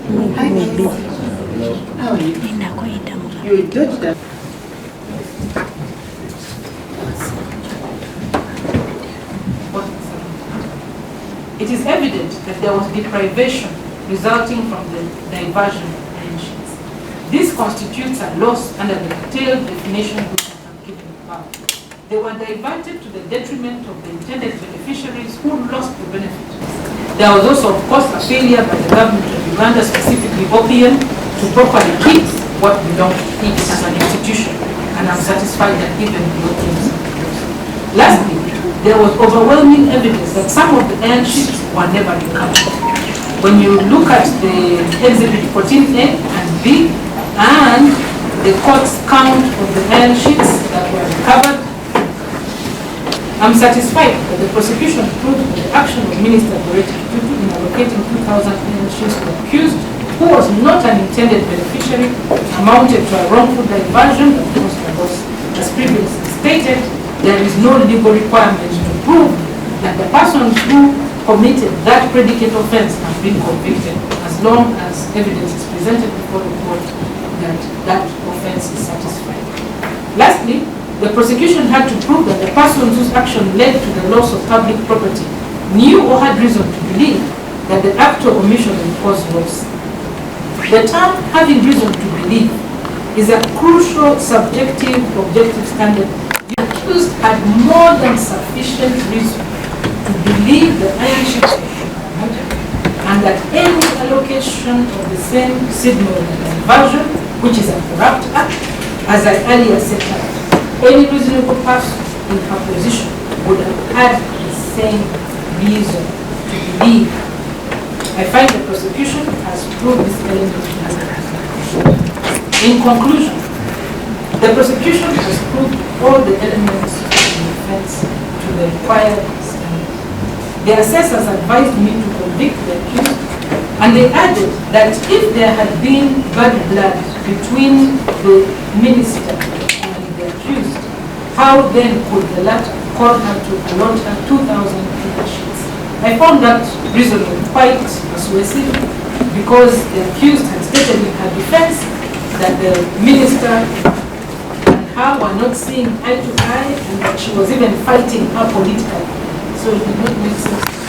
How are you? You dodged that. It is evident that there was deprivation resulting from the diversion of pensions. This constitutes a loss under the detailed definition which I have given above. They were diverted to the detriment of the intended beneficiaries who lost the benefit. There was also, of course, a failure by the government of Uganda, specifically Okuo, to properly keep what belonged to it as an institution, and I'm satisfied that even the Okuo. Lastly, there was overwhelming evidence that some of the airships were never recovered. When you look at the Exhibit 14A and B and the court's count of the airships that were recovered, I'm satisfied that the prosecution proved that the action of Minister Deborah Namamonde in allocating 2,000 airships to the accused, who was not an intended beneficiary, amounted to a wrongful diversion of cost of loss. As previously stated, there is no legal requirement to prove that the persons who committed that predicate offense have been convicted, as long as evidence is presented before the court that that offense is satisfied. Lastly, the prosecution had to prove that the persons whose action led to the loss of public property knew or had reason to believe that the act or omission would cause loss. The term having reason to believe is a crucial subjective objective standard. The accused had more than sufficient reason to believe that airships were and that any allocation of the same signal diversion, which is a corrupt act, as I earlier set out, any reasonable person in her position would have had the same reason to believe. I find the prosecution has proved this element. In conclusion, the prosecution has proved all the elements of the offense to the required standard. The assessors advised me to convict the accused, and they added that if there had been bad blood between the minister and the accused, how then could the latter call her to allot her 2,000 airships? I found that reasoning quite persuasive, because the accused had stated in her defense that the minister and her were not seeing eye to eye, and that she was even fighting her politically. So it did not make sense.